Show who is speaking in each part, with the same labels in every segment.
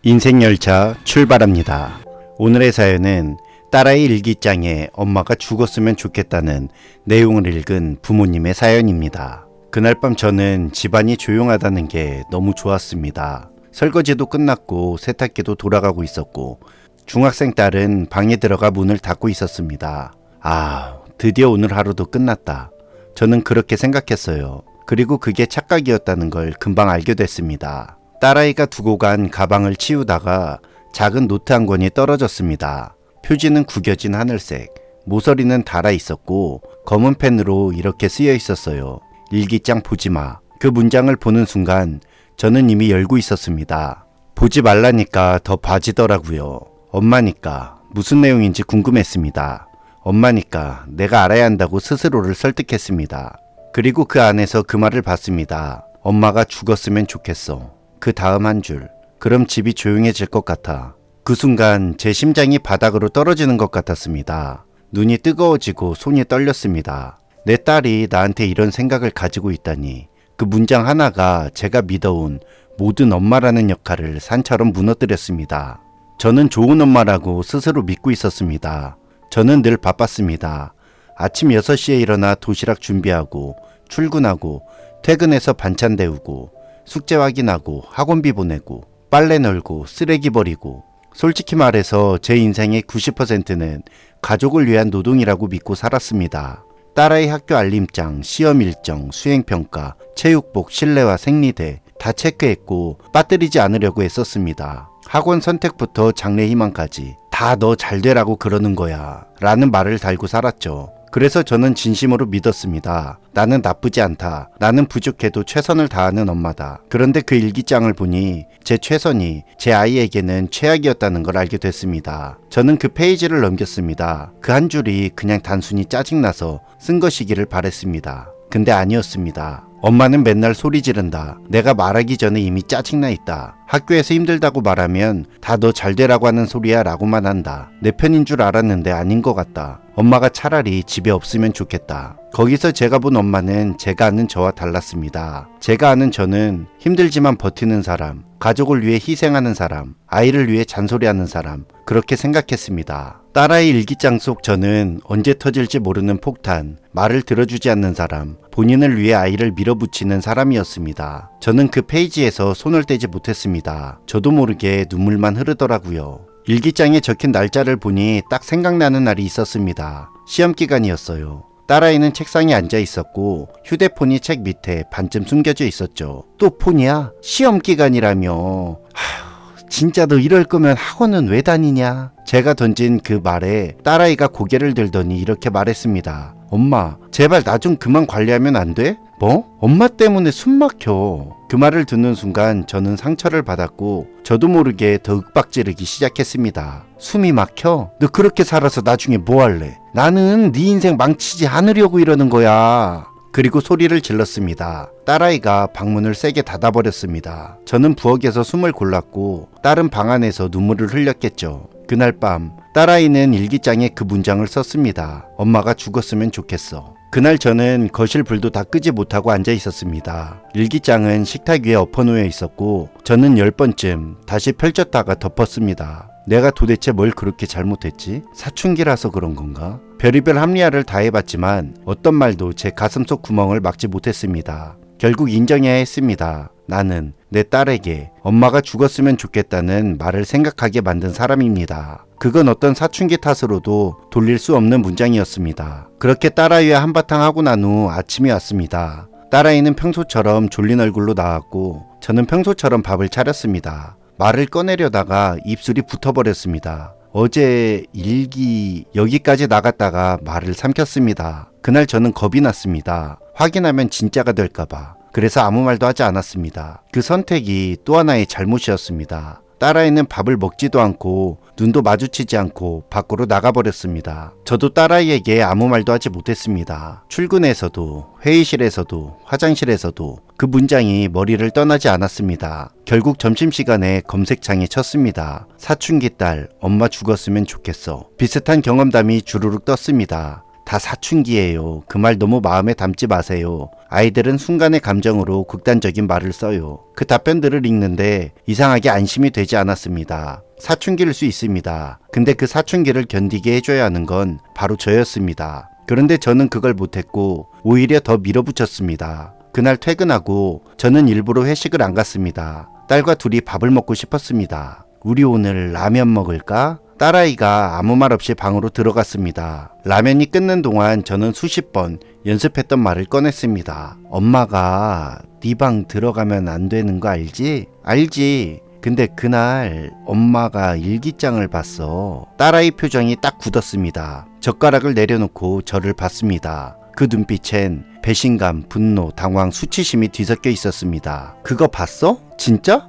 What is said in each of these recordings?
Speaker 1: 인생열차 출발합니다. 오늘의 사연은 딸아이 일기장에 엄마가 죽었으면 좋겠다는 내용을 읽은 부모님의 사연입니다. 그날 밤 저는 집안이 조용하다는 게 너무 좋았습니다. 설거지도 끝났고 세탁기도 돌아가고 있었고 중학생 딸은 방에 들어가 문을 닫고 있었습니다. 드디어 오늘 하루도 끝났다. 저는 그렇게 생각했어요. 그리고 그게 착각이었다는 걸 금방 알게 됐습니다. 딸아이가 두고 간 가방을 치우다가 작은 노트 한 권이 떨어졌습니다. 표지는 구겨진 하늘색, 모서리는 닳아 있었고 검은 펜으로 이렇게 쓰여 있었어요. 일기장 보지마. 그 문장을 보는 순간 저는 이미 열고 있었습니다. 보지 말라니까 더 봐지더라고요. 엄마니까 무슨 내용인지 궁금했습니다. 엄마니까 내가 알아야 한다고 스스로를 설득했습니다. 그리고 그 안에서 그 말을 봤습니다. 엄마가 죽었으면 좋겠어. 그 다음 한 줄. 그럼 집이 조용해질 것 같아. 그 순간 제 심장이 바닥으로 떨어지는 것 같았습니다. 눈이 뜨거워지고 손이 떨렸습니다. 내 딸이 나한테 이런 생각을 가지고 있다니. 그 문장 하나가 제가 믿어온 모든 엄마라는 역할을 산처럼 무너뜨렸습니다. 저는 좋은 엄마라고 스스로 믿고 있었습니다. 저는 늘 바빴습니다. 아침 6시에 일어나 도시락 준비하고 출근하고 퇴근해서 반찬 데우고 숙제 확인하고 학원비 보내고 빨래 널고 쓰레기 버리고 솔직히 말해서 제 인생의 90%는 가족을 위한 노동이라고 믿고 살았습니다. 딸아이 학교 알림장, 시험 일정, 수행평가, 체육복, 실내화, 생리대 다 체크했고 빠뜨리지 않으려고 애썼습니다. 학원 선택부터 장래 희망까지 다 너 잘 되라고 그러는 거야 라는 말을 달고 살았죠. 그래서 저는 진심으로 믿었습니다. 나는 나쁘지 않다. 나는 부족해도 최선을 다하는 엄마다. 그런데 그 일기장을 보니 제 최선이 제 아이에게는 최악이었다는 걸 알게 됐습니다. 저는 그 페이지를 넘겼습니다. 그 한 줄이 그냥 단순히 짜증나서 쓴 것이기를 바랬습니다. 근데 아니었습니다. 엄마는 맨날 소리 지른다. 내가 말하기 전에 이미 짜증나 있다. 학교에서 힘들다고 말하면 다 너 잘 되라고 하는 소리야 라고만 한다. 내 편인 줄 알았는데 아닌 것 같다. 엄마가 차라리 집에 없으면 좋겠다. 거기서 제가 본 엄마는 제가 아는 저와 달랐습니다. 제가 아는 저는 힘들지만 버티는 사람, 가족을 위해 희생하는 사람, 아이를 위해 잔소리하는 사람, 그렇게 생각했습니다. 딸아이 일기장 속 저는 언제 터질지 모르는 폭탄, 말을 들어주지 않는 사람, 본인을 위해 아이를 밀어붙이는 사람이었습니다. 저는 그 페이지에서 손을 떼지 못했습니다. 저도 모르게 눈물만 흐르더라고요. 일기장에 적힌 날짜를 보니 딱 생각나는 날이 있었습니다. 시험 기간이었어요. 딸아이는 책상에 앉아 있었고 휴대폰이 책 밑에 반쯤 숨겨져 있었죠. 또 폰이야? 시험 기간이라며. 진짜 너 이럴 거면 학원은 왜 다니냐? 제가 던진 그 말에 딸아이가 고개를 들더니 이렇게 말했습니다. 엄마, 제발 나 좀 그만 관리하면 안 돼? 뭐? 엄마 때문에 숨 막혀. 그 말을 듣는 순간 저는 상처를 받았고 저도 모르게 더 윽박지르기 시작했습니다. 숨이 막혀? 너 그렇게 살아서 나중에 뭐 할래? 나는 네 인생 망치지 않으려고 이러는 거야. 그리고 소리를 질렀습니다. 딸아이가 방문을 세게 닫아버렸습니다. 저는 부엌에서 숨을 골랐고 딸은 방 안에서 눈물을 흘렸겠죠. 그날 밤 딸아이는 일기장에 그 문장을 썼습니다. 엄마가 죽었으면 좋겠어. 그날 저는 거실 불도 다 끄지 못하고 앉아 있었습니다. 일기장은 식탁 위에 엎어놓여 있었고 저는 10번쯤 다시 펼쳤다가 덮었습니다. 내가 도대체 뭘 그렇게 잘못했지? 사춘기라서 그런 건가? 별의별 합리화를 다 해봤지만 어떤 말도 제 가슴속 구멍을 막지 못했습니다. 결국 인정해야 했습니다. 나는 내 딸에게 엄마가 죽었으면 좋겠다는 말을 생각하게 만든 사람입니다. 그건 어떤 사춘기 탓으로도 돌릴 수 없는 문장이었습니다. 그렇게 딸아이와 한바탕 하고 난 후 아침이 왔습니다. 딸아이는 평소처럼 졸린 얼굴로 나왔고 저는 평소처럼 밥을 차렸습니다. 말을 꺼내려다가 입술이 붙어버렸습니다. 어제 일기 여기까지 나갔다가 말을 삼켰습니다. 그날 저는 겁이 났습니다. 확인하면 진짜가 될까봐. 그래서 아무 말도 하지 않았습니다. 그 선택이 또 하나의 잘못이었습니다. 딸아이는 밥을 먹지도 않고 눈도 마주치지 않고 밖으로 나가버렸습니다. 저도 딸아이에게 아무 말도 하지 못했습니다. 출근에서도 회의실에서도 화장실에서도 그 문장이 머리를 떠나지 않았습니다. 결국 점심시간에 검색창에 쳤습니다. 사춘기 딸, 엄마 죽었으면 좋겠어. 비슷한 경험담이 주르륵 떴습니다. 다 사춘기예요. 그 말 너무 마음에 담지 마세요. 아이들은 순간의 감정으로 극단적인 말을 써요. 그 답변들을 읽는데 이상하게 안심이 되지 않았습니다. 사춘기일 수 있습니다. 근데 그 사춘기를 견디게 해줘야 하는 건 바로 저였습니다. 그런데 저는 그걸 못했고 오히려 더 밀어붙였습니다. 그날 퇴근하고 저는 일부러 회식을 안 갔습니다. 딸과 둘이 밥을 먹고 싶었습니다. 우리 오늘 라면 먹을까? 딸아이가 아무 말 없이 방으로 들어갔습니다. 라면이 끓는 동안 저는 수십 번 연습했던 말을 꺼냈습니다. 엄마가 네 방 들어가면 안 되는 거 알지? 알지. 근데 그날 엄마가 일기장을 봤어. 딸아이 표정이 딱 굳었습니다. 젓가락을 내려놓고 저를 봤습니다. 그 눈빛엔 배신감, 분노, 당황, 수치심이 뒤섞여 있었습니다. 그거 봤어? 진짜?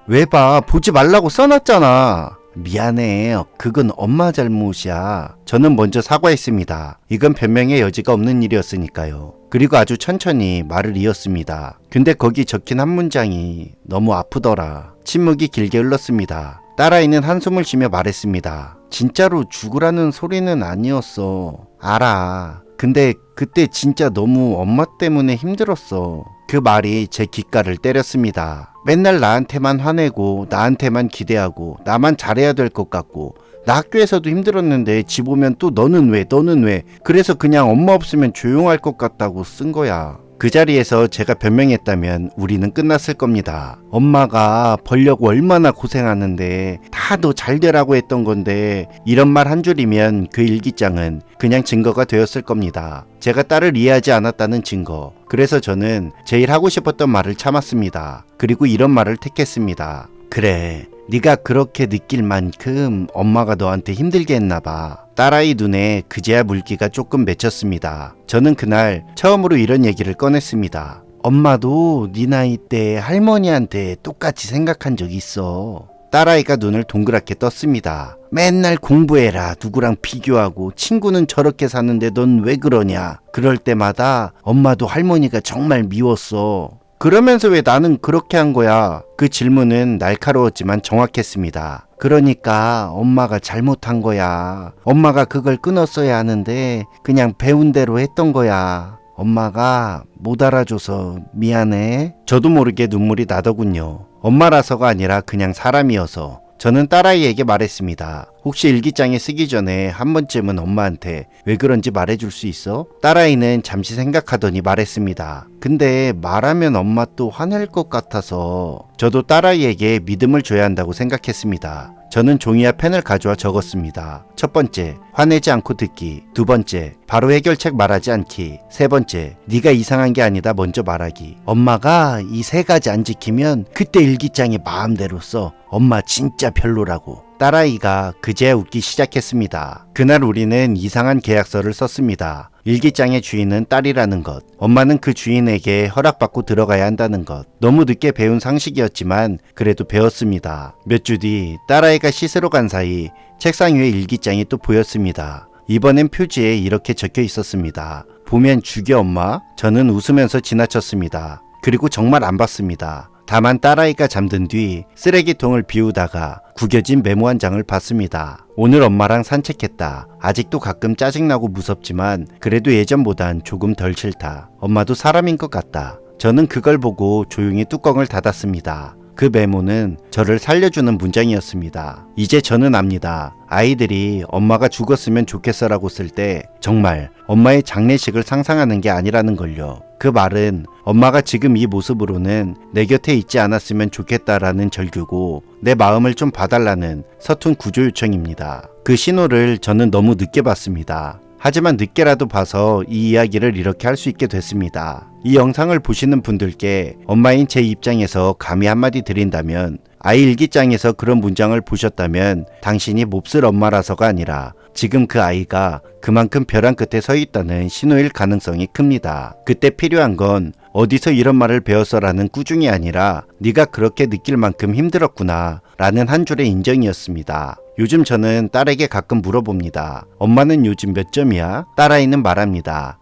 Speaker 1: 왜 봐? 보지 말라고 써놨잖아. 미안해. 그건 엄마 잘못이야. 저는 먼저 사과했습니다. 이건 변명의 여지가 없는 일이었으니까요. 그리고 아주 천천히 말을 이었습니다. 근데 거기 적힌 한 문장이 너무 아프더라. 침묵이 길게 흘렀습니다. 딸아이는 한숨을 쉬며 말했습니다. 진짜로 죽으라는 소리는 아니었어. 알아. 근데 그때 진짜 너무 엄마 때문에 힘들었어. 그 말이 제 귓가를 때렸습니다. 맨날 나한테만 화내고 나한테만 기대하고 나만 잘해야 될 것 같고 나 학교에서도 힘들었는데 집 오면 또 너는 왜 그래서 그냥 엄마 없으면 조용할 것 같다고 쓴 거야. 그 자리에서 제가 변명했다면 우리는 끝났을 겁니다. 엄마가 벌려고 얼마나 고생하는데 다 너 잘 되라고 했던 건데 이런 말 한 줄이면 그 일기장은 그냥 증거가 되었을 겁니다. 제가 딸을 이해하지 않았다는 증거. 그래서 저는 제일 하고 싶었던 말을 참았습니다. 그리고 이런 말을 택했습니다. 그래, 네가 그렇게 느낄 만큼 엄마가 너한테 힘들게 했나 봐. 딸아이 눈에 그제야 물기가 조금 맺혔습니다. 저는 그날 처음으로 이런 얘기를 꺼냈습니다. 엄마도 네 나이 때 할머니한테 똑같이 생각한 적 있어. 딸아이가 눈을 동그랗게 떴습니다. 맨날 공부해라, 누구랑 비교하고, 친구는 저렇게 사는데 넌 왜 그러냐. 그럴 때마다 엄마도 할머니가 정말 미웠어. 그러면서 왜 나는 그렇게 한 거야? 그 질문은 날카로웠지만 정확했습니다. 그러니까 엄마가 잘못한 거야. 엄마가 그걸 끊었어야 하는데 그냥 배운 대로 했던 거야. 엄마가 못 알아줘서 미안해. 저도 모르게 눈물이 나더군요. 엄마라서가 아니라 그냥 사람이어서. 저는 딸아이에게 말했습니다. 혹시 일기장에 쓰기 전에 한 번쯤은 엄마한테 왜 그런지 말해줄 수 있어? 딸아이는 잠시 생각하더니 말했습니다. 근데 말하면 엄마 또 화낼 것 같아서. 저도 딸아이에게 믿음을 줘야 한다고 생각했습니다. 저는 종이와 펜을 가져와 적었습니다. 첫 번째, 화내지 않고 듣기. 두 번째, 바로 해결책 말하지 않기. 세 번째, 네가 이상한 게 아니다 먼저 말하기. 엄마가 이 세 가지 안 지키면 그때 일기장에 마음대로 써. 엄마 진짜 별로라고. 딸아이가 그제야 웃기 시작했습니다. 그날 우리는 이상한 계약서를 썼습니다. 일기장의 주인은 딸이라는 것, 엄마는 그 주인에게 허락받고 들어가야 한다는 것. 너무 늦게 배운 상식이었지만 그래도 배웠습니다. 몇 주 뒤 딸아이가 씻으러 간 사이 책상 위에 일기장이 또 보였습니다. 이번엔 표지에 이렇게 적혀 있었습니다. 보면 죽여 엄마? 저는 웃으면서 지나쳤습니다. 그리고 정말 안 봤습니다. 다만 딸아이가 잠든 뒤 쓰레기통을 비우다가 구겨진 메모 한 장을 봤습니다. 오늘 엄마랑 산책했다. 아직도 가끔 짜증나고 무섭지만 그래도 예전보단 조금 덜 싫다. 엄마도 사람인 것 같다. 저는 그걸 보고 조용히 뚜껑을 닫았습니다. 그 메모는 저를 살려주는 문장이었습니다. 이제 저는 압니다. 아이들이 엄마가 죽었으면 좋겠어라고 쓸 때 정말 엄마의 장례식을 상상하는 게 아니라는 걸요. 그 말은 엄마가 지금 이 모습으로는 내 곁에 있지 않았으면 좋겠다라는 절규고 내 마음을 좀 봐달라는 서툰 구조 요청입니다. 그 신호를 저는 너무 늦게 봤습니다. 하지만 늦게라도 봐서 이 이야기를 이렇게 할 수 있게 됐습니다. 이 영상을 보시는 분들께 엄마인 제 입장에서 감히 한마디 드린다면, 아이 일기장에서 그런 문장을 보셨다면 당신이 몹쓸 엄마라서가 아니라 지금 그 아이가 그만큼 벼랑 끝에 서 있다는 신호일 가능성이 큽니다. 그때 필요한 건 어디서 이런 말을 배웠어라는 꾸중이 아니라 네가 그렇게 느낄 만큼 힘들었구나 라는 한 줄의 인정이었습니다. 요즘 저는 딸에게 가끔 물어봅니다. 엄마는 요즘 몇 점이야? 딸아이는 말합니다.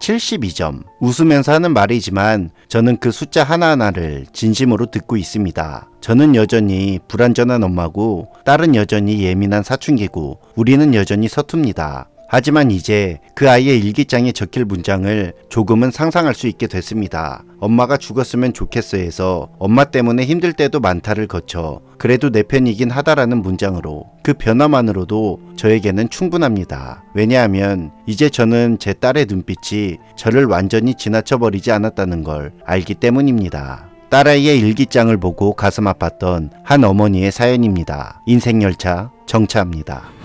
Speaker 1: 72점. 웃으면서 하는 말이지만 저는 그 숫자 하나하나를 진심으로 듣고 있습니다. 저는 여전히 불완전한 엄마고 딸은 여전히 예민한 사춘기고 우리는 여전히 서툽니다. 하지만 이제 그 아이의 일기장에 적힐 문장을 조금은 상상할 수 있게 됐습니다. 엄마가 죽었으면 좋겠어에서 엄마 때문에 힘들 때도 많다를 거쳐 그래도 내 편이긴 하다라는 문장으로 그 변화만으로도 저에게는 충분합니다. 왜냐하면 이제 저는 제 딸의 눈빛이 저를 완전히 지나쳐버리지 않았다는 걸 알기 때문입니다. 딸아이의 일기장을 보고 가슴 아팠던 한 어머니의 사연입니다. 인생열차 정차합니다.